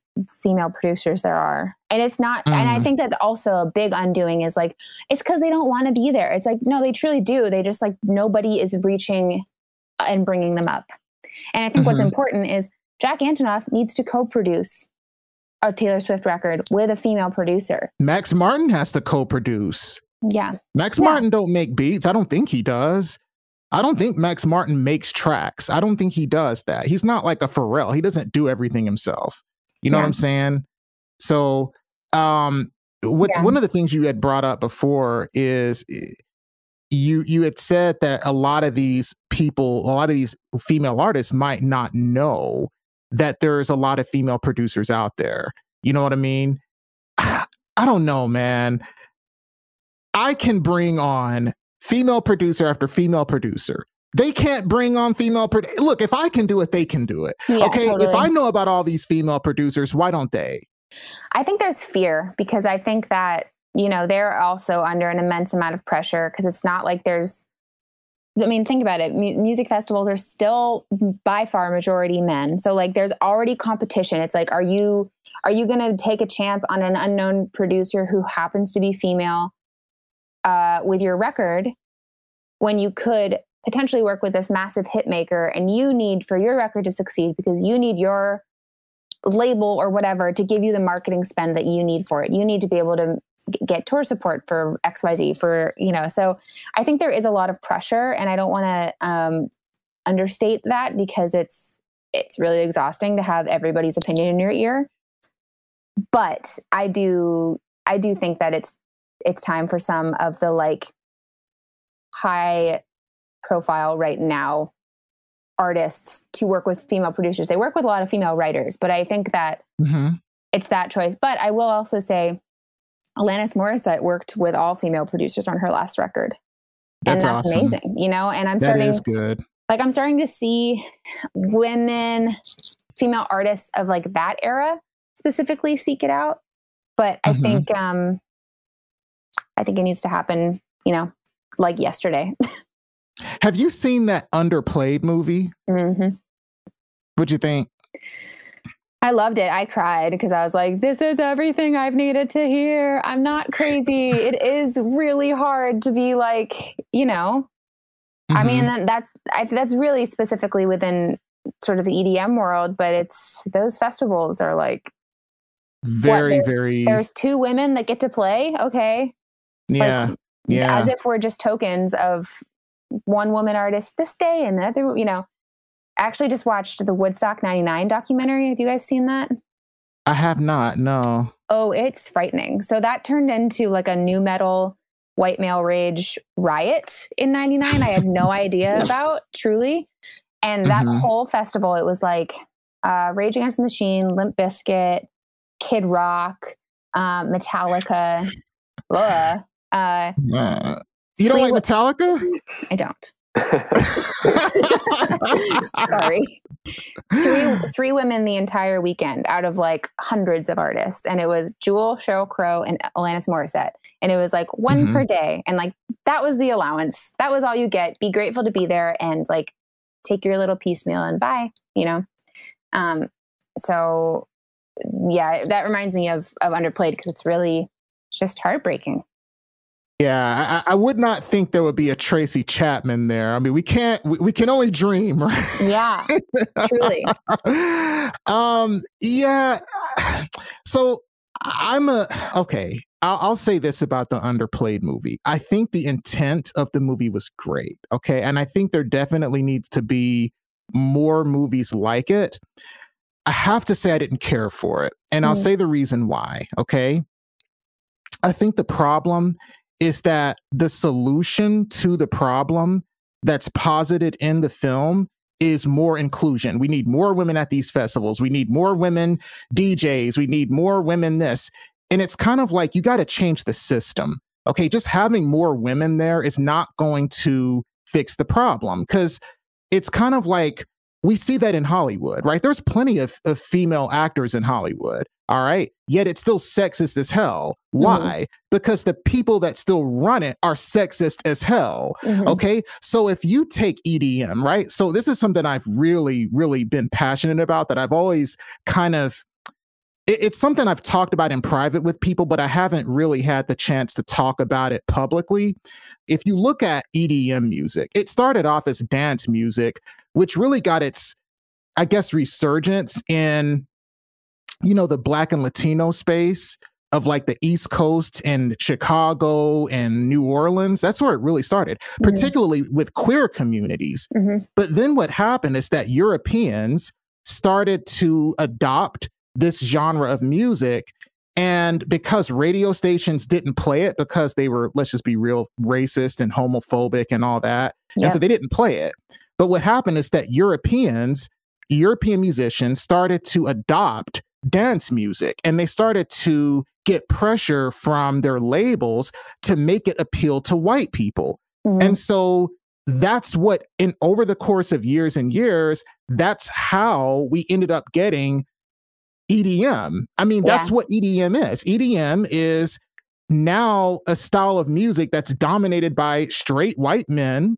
female producers there are. And it's not, and I think that also a big undoing is like, it's because they don't want to be there. It's like, no, they truly do. They just like, nobody is reaching and bringing them up. And I think what's important is Jack Antonoff needs to co-produce a Taylor Swift record with a female producer. Max Martin has to co-produce. Yeah. Max Martin don't make beats. I don't think he does. I don't think Max Martin makes tracks. I don't think he does that. He's not like a Pharrell. He doesn't do everything himself. You know what I'm saying? So one of the things you had brought up before is you had said that a lot of these female artists might not know that there's a lot of female producers out there. You know what I mean? I don't know, man. I can bring on female producer after female producer. They can't bring on female look, if I can do it, they can do it. Yeah, okay, totally. If I know about all these female producers, why don't they? I think there's fear because I think that, they're also under an immense amount of pressure because it's not like think about it. Music festivals are still by far majority men. So like there's already competition. It's like, are you going to take a chance on an unknown producer who happens to be female with your record when you could potentially work with this massive hit maker and you need for your record to succeed because you need your label or whatever to give you the marketing spend that you need for it. You need to be able to get tour support for XYZ so I think there is a lot of pressure and I don't want to understate that because it's really exhausting to have everybody's opinion in your ear. But I do think that it's time for some of the like high profile right now artists to work with female producers. They work with a lot of female writers, but I think that it's that choice. But I will also say Alanis Morissette worked with all female producers on her last record. That's awesome. Amazing, and I'm starting to see female artists of like that era specifically seek it out. But I think it needs to happen, like yesterday. Have you seen that Underplayed movie? Mm-hmm. What'd you think? I loved it. I cried because I was like, this is everything I've needed to hear. I'm not crazy. It is really hard to be like, I mean, that's really specifically within sort of the EDM world, but those festivals are like there's two women that get to play. Okay. Yeah. Like, yeah. As if we're just tokens of one woman artist this day and the other, actually just watched the Woodstock 99 documentary. Have you guys seen that? I have not, no. Oh, it's frightening. So that turned into like a new metal white male rage riot in 99. I had no idea about, truly. And that whole festival, it was like Rage Against the Machine, Limp Bizkit, Kid Rock, Metallica. You don't like Metallica? I don't. Sorry. Three women the entire weekend out of like hundreds of artists. And it was Jewel, Sheryl Crow, and Alanis Morissette. And it was like one per day. And like, that was the allowance. That was all you get. Be grateful to be there and like take your little piecemeal and bye, So yeah, that reminds me of Underplayed because it's just heartbreaking. Yeah, I would not think there would be a Tracy Chapman there. I mean, we can only dream, right? Yeah, truly. Yeah. So I'll say this about the Underplayed movie. I think the intent of the movie was great. Okay. And I think there definitely needs to be more movies like it. I have to say I didn't care for it. And I'll say the reason why. Okay. I think the problem is that the solution to the problem that's posited in the film is more inclusion. We need more women at these festivals. We need more women DJs. We need more women this. And it's kind of like, you got to change the system. Okay, just having more women there is not going to fix the problem because it's kind of like, we see that in Hollywood, right? There's plenty of female actors in Hollywood. All right. Yet it's still sexist as hell. Why? Because the people that still run it are sexist as hell. Okay. So if you take EDM, right? So this is something I've really, really been passionate about that I've always kind of, it's something I've talked about in private with people, but I haven't really had the chance to talk about it publicly. If you look at EDM music, it started off as dance music, which really got its, I guess, resurgence in, the Black and Latino space of like the East Coast and Chicago and New Orleans. That's where it really started, particularly with queer communities. But then what happened is that Europeans started to adopt this genre of music. And because radio stations didn't play it because they were, let's just be real, racist and homophobic and all that. Yeah. And so they didn't play it. But what happened is that European musicians started to adopt dance music, and they started to get pressure from their labels to make it appeal to white people. And so that's what, over the course of years and years, that's how we ended up getting, EDM. I mean, that's what EDM is. EDM is now a style of music that's dominated by straight white men.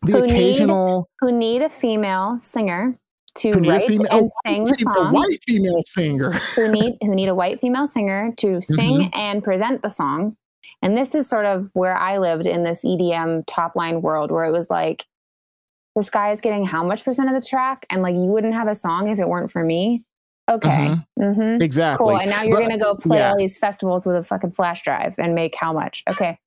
Who need a female singer to write and sing the song. A white female singer. who need a white female singer to sing and present the song. And this is sort of where I lived in this EDM top line world, where it was like, this guy is getting how much % of the track? And like, you wouldn't have a song if it weren't for me. Okay. Exactly. Cool. And now you're going to go play all these festivals with a fucking flash drive and make how much? Okay.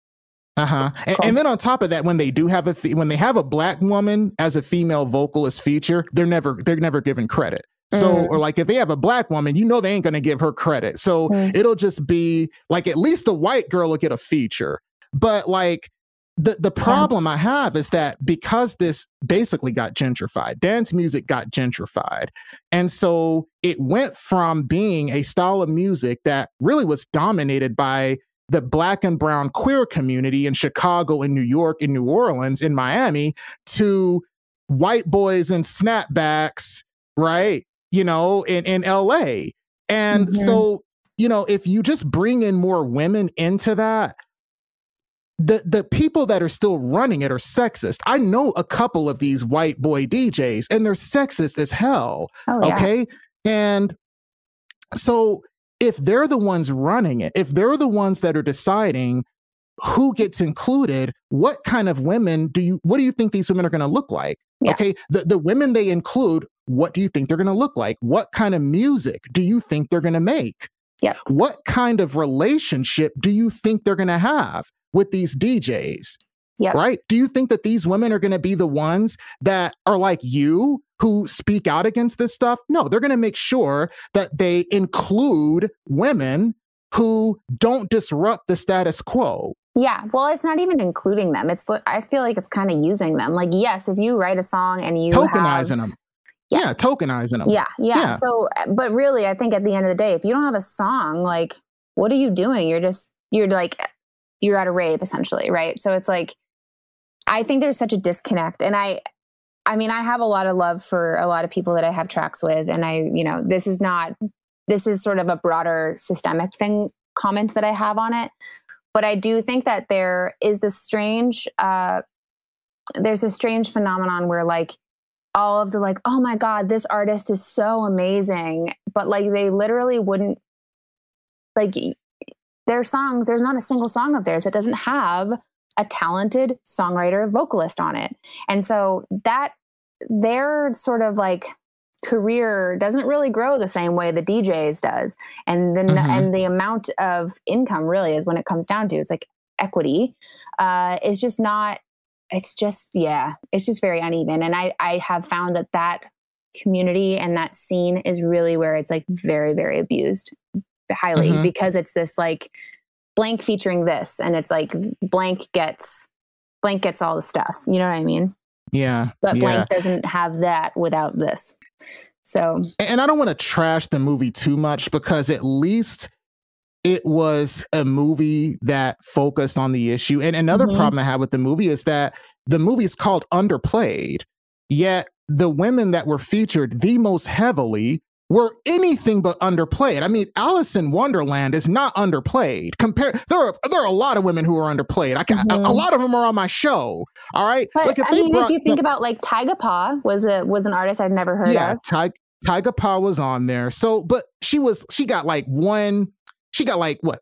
Cool. And then on top of that, when they do have when they have a black woman as a female vocalist feature, they're never given credit. So, or like if they have a black woman, you know, they ain't going to give her credit. So it'll just be like, at least the white girl will get a feature. But like the problem I have is that because this basically got gentrified, dance music got gentrified. And so it went from being a style of music that really was dominated by the Black and brown queer community in Chicago, in New York, in New Orleans, in Miami, to white boys in snapbacks, right? You know, in LA. And so, you know, if you just bring in more women into that, the people that are still running it are sexist. I know a couple of these white boy DJs, and they're sexist as hell. Okay. And so if they're the ones running it, if they're the ones that are deciding who gets included, what kind of women what do you think these women are going to look like? Okay. The women they include, what do you think they're going to look like? What kind of music do you think they're going to make? What kind of relationship do you think they're going to have with these DJs? Right? Do you think that these women are going to be the ones that are like you, who speak out against this stuff? No, they're going to make sure that they include women who don't disrupt the status quo. Yeah, well, it's not even including them. I feel like it's kind of using them. Like, yes, if you write a song and you tokenizing them. Yes. Yeah, tokenizing them. Yeah. So, but really, I think at the end of the day, if you don't have a song, like, what are you doing? You're at a rave, essentially, right? So it's like, I think there's such a disconnect. And I mean, I have a lot of love for a lot of people that I have tracks with. And this is sort of a broader systemic comment that I have on it. But I do think that there is this strange, there's a strange phenomenon where like all of the like, oh my God, this artist is so amazing. But like, they literally wouldn't, like, their songs, there's not a single song of theirs that doesn't have a talented songwriter vocalist on it. And so that their sort of like career doesn't really grow the same way the DJs does. And then and the amount of income really is when it comes down to, it's like equity is just not, it's just very uneven. And I have found that community and that scene is really where it's like very, very abused highly because it's this like blank featuring this, and it's like blank gets all the stuff. You know what I mean? Yeah. But blank doesn't have that without this. So, and I don't want to trash the movie too much, because at least it was a movie that focused on the issue. And another problem I have with the movie is that the movie is called Underplayed, yet the women that were featured the most heavily were anything but underplayed. I mean, Alice in Wonderland is not underplayed. There are a lot of women who are underplayed. A lot of them are on my show. All right. But like if you think about like Tyga Pa was an artist I'd never heard of. Yeah, Tyga Pa was on there. So, but she got like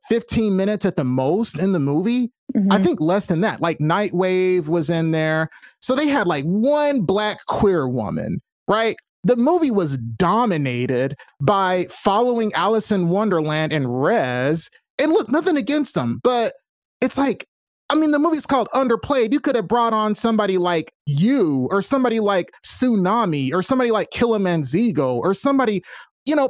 15 minutes at the most in the movie. I think less than that. Like Nightwave was in there. So they had like one black queer woman, right? The movie was dominated by following Alice in Wonderland and Rez. And look, nothing against them, but it's like, I mean, the movie's called Underplayed. You could have brought on somebody like you, or somebody like Tsunami, or somebody like Kilimanzigo, or somebody,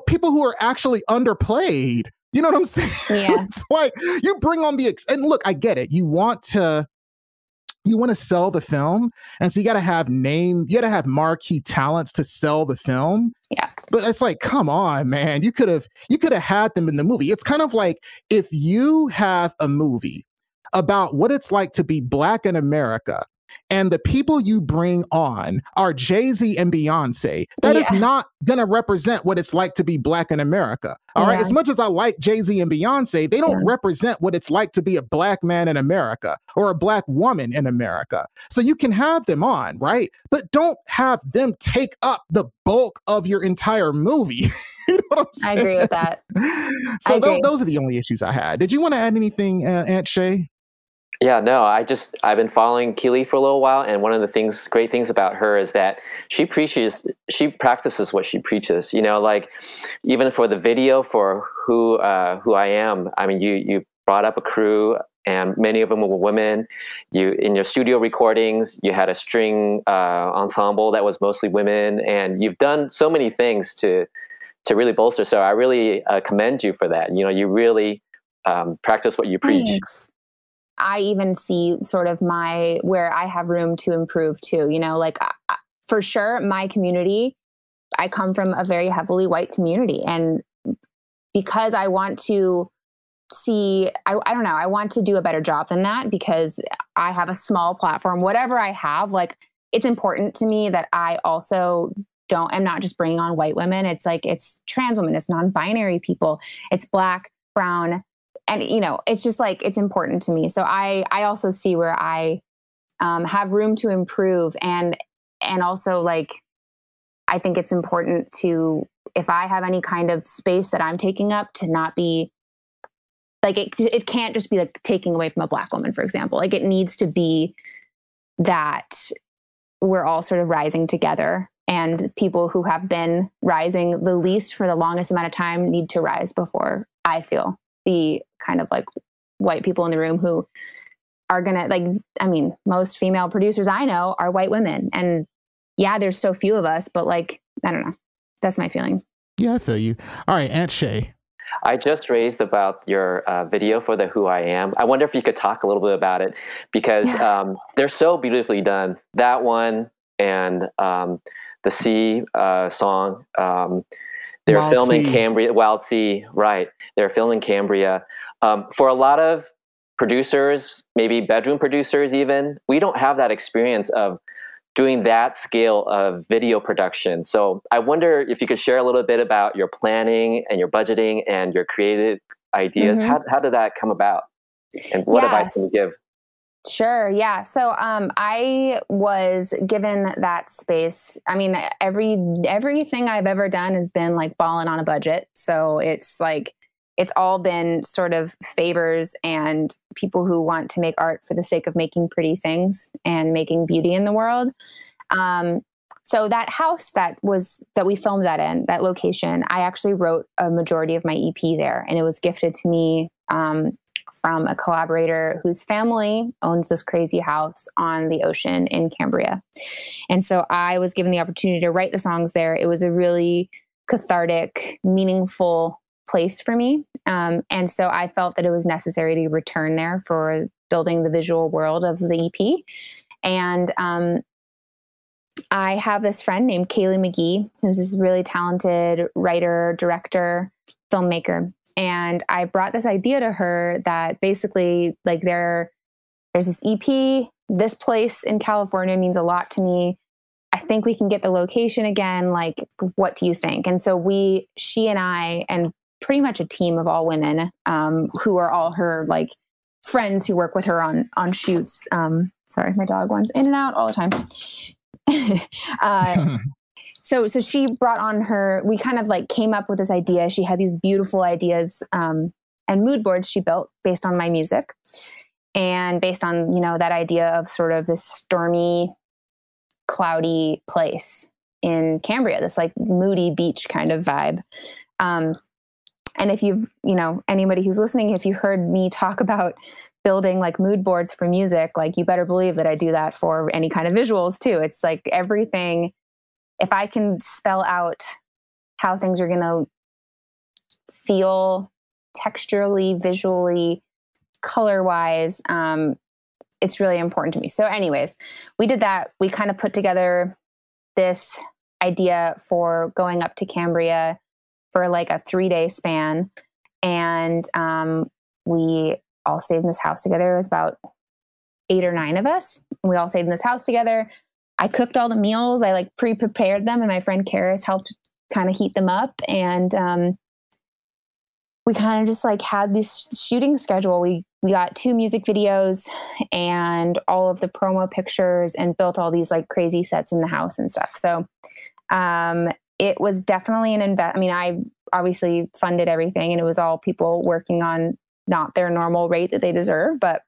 people who are actually underplayed. You know what I'm saying? Yeah. It's like you bring on and look, I get it. You want to sell the film. And so you got to have marquee talents to sell the film. Yeah. But it's like, come on, man, you could have had them in the movie. It's kind of like if you have a movie about what it's like to be black in America, and the people you bring on are Jay-Z and Beyonce, that is not going to represent what it's like to be Black in America. All right. As much as I like Jay-Z and Beyonce, they don't represent what it's like to be a Black man in America or a Black woman in America. So you can have them on, right? But don't have them take up the bulk of your entire movie. You know what I'm saying? I agree with that. So those are the only issues I had. Did you want to add anything, Antshay? Yeah, no, I've been following Keeley for a little while, and one of the great things about her is that she practices what she preaches. You know, like even for the video for who I am. I mean, you brought up a crew, and many of them were women. You in your studio recordings, you had a string ensemble that was mostly women, and you've done so many things to really bolster. So I really commend you for that. You know, you really practice what you preach. Thanks. I even see sort of where I have room to improve too, you know, like for sure my community, I come from a very heavily white community, and because I want to I don't know, I want to do a better job than that because I have a small platform, whatever I have, like it's important to me that I also am not just bringing on white women. It's like, it's trans women, it's non-binary people, it's Black, brown, and, you know, it's just like, it's important to me. So I also see where I have room to improve. And also like, I think it's important to, if I have any kind of space that I'm taking up, to not be like, it can't just be like taking away from a Black woman, for example. Like it needs to be that we're all sort of rising together, and people who have been rising the least for the longest amount of time need to rise before, I feel, the kind of like white people in the room who are gonna, like, I mean, most female producers I know are white women, and yeah, there's so few of us, but like, I don't know. That's my feeling. Yeah, I feel you. All right, Antshay. I just raised about your video for the Who I Am. I wonder if you could talk a little bit about it, because they're so beautifully done. That one and the Sea song. They're filming Cambria, Wild Sea, right. They're filming Cambria. For a lot of producers, maybe bedroom producers even, we don't have that experience of doing that scale of video production. So I wonder if you could share a little bit about your planning and your budgeting and your creative ideas. How did that come about? And what advice can you give? Sure. Yeah. So I was given that space. I mean, everything I've ever done has been like balling on a budget. So it's like, it's all been sort of favors and people who want to make art for the sake of making pretty things and making beauty in the world. So that house that we filmed that in, that location, I actually wrote a majority of my EP there, and it was gifted to me from a collaborator whose family owns this crazy house on the ocean in Cambria. And so I was given the opportunity to write the songs there. It was a really cathartic, meaningful place for me. And so I felt that it was necessary to return there for building the visual world of the EP. And I have this friend named Keeley McGee, who's this really talented writer, director, filmmaker. And I brought this idea to her that basically, like, there's this EP, this place in California means a lot to me. I think we can get the location again. Like, what do you think? And so she and I, and pretty much a team of all women, who are all her like friends who work with her on shoots. Sorry, my dog runs in and out all the time. So she brought on we kind of like came up with this idea. She had these beautiful ideas and mood boards she built based on my music and based on, you know, that idea of sort of this stormy, cloudy place in Cambria, this like moody beach kind of vibe. And if anybody who's listening, if you heard me talk about building like mood boards for music, like you better believe that I do that for any kind of visuals too. It's like everything. If I can spell out how things are going to feel texturally, visually, color-wise, it's really important to me. So anyways, we did that. We kind of put together this idea for going up to Cambria for like a 3-day span. And we all stayed in this house together. It was about 8 or 9 of us. We all stayed in this house together. I cooked all the meals. I like pre-prepared them, and my friend Karis helped kind of heat them up. And we kind of just like had this shooting schedule. We got 2 music videos and all of the promo pictures, and built all these like crazy sets in the house and stuff. So it was definitely an invest. I mean, I obviously funded everything, and it was all people working on not their normal rate that they deserve, but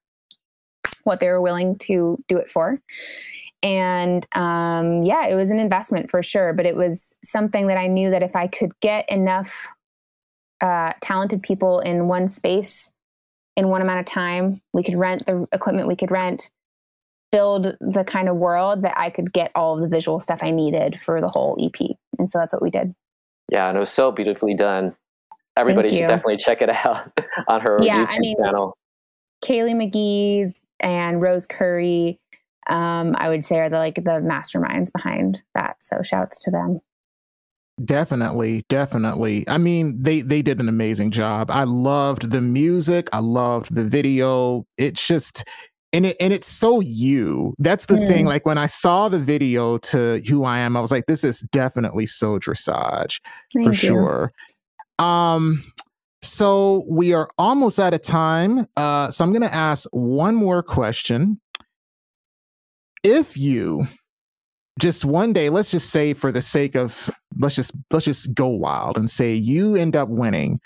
what they were willing to do it for. And yeah, it was an investment for sure, but it was something that I knew that if I could get enough talented people in one space in one amount of time, we could rent the equipment, we could build the kind of world that I could get all of the visual stuff I needed for the whole EP. And so that's what we did. Yeah, and it was so beautifully done. Everybody should definitely check it out on her YouTube channel. Kaylee McGee and Rose Curry, I would say, are the masterminds behind that. So shouts to them. Definitely. I mean, they did an amazing job. I loved the music. I loved the video. It's just, and it's so you. That's the thing. Like when I saw the video to Who I Am, I was like, this is definitely so Dresage for sure. So we are almost out of time. So I'm going to ask one more question. If you just one day, let's just say for the sake of, let's just go wild and say you end up winning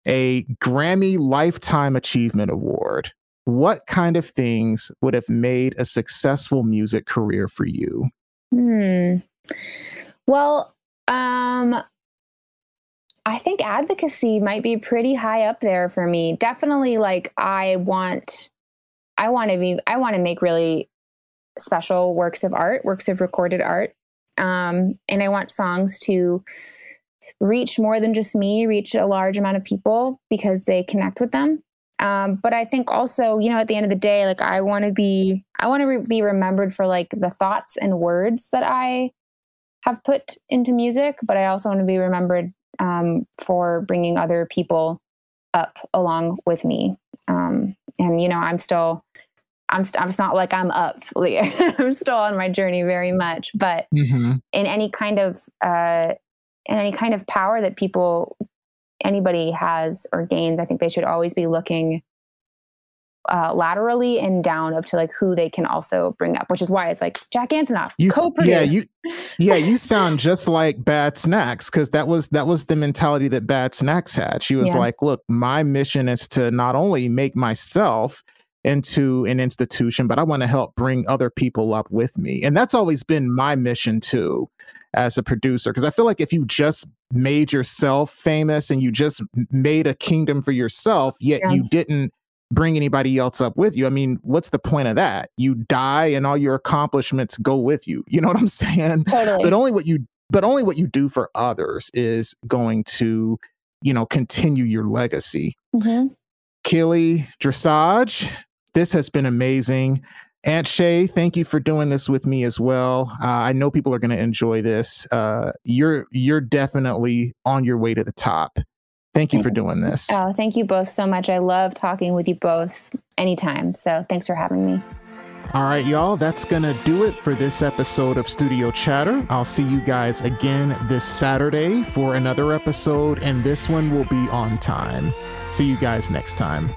a Grammy Lifetime Achievement Award, what kind of things would have made a successful music career for you? Well, I think advocacy might be pretty high up there for me. Definitely, like I want to make really special works of art, works of recorded art. And I want songs to reach more than just me, reach a large amount of people because they connect with them. But I think also, at the end of the day, like I want to be remembered for like the thoughts and words that I have put into music, but I also want to be remembered for bringing other people up along with me. And it's not like I'm up. I'm still on my journey very much, but in any kind of power that anybody has or gains, I think they should always be looking laterally and down up to like who they can also bring up, which is why it's like Jack Antonoff co-produced. You sound just like Bad Snacks, because that was the mentality that Bad Snacks had. She was like, look, my mission is to not only make myself into an institution, but I want to help bring other people up with me. And that's always been my mission too, as a producer, because I feel like if you just made yourself famous and you just made a kingdom for yourself, yet you didn't bring anybody else up with you, I mean, what's the point of that? You die and all your accomplishments go with you. You know what I'm saying? Totally. But only what you do for others is going to, continue your legacy. Keeley, Dresage, this has been amazing. Antshay, thank you for doing this with me as well. I know people are going to enjoy this. You're definitely on your way to the top. Thank you for doing this. Oh, thank you both so much. I love talking with you both anytime. So thanks for having me. All right, y'all, that's going to do it for this episode of Studio Chatter. I'll see you guys again this Saturday for another episode, and this one will be on time. See you guys next time.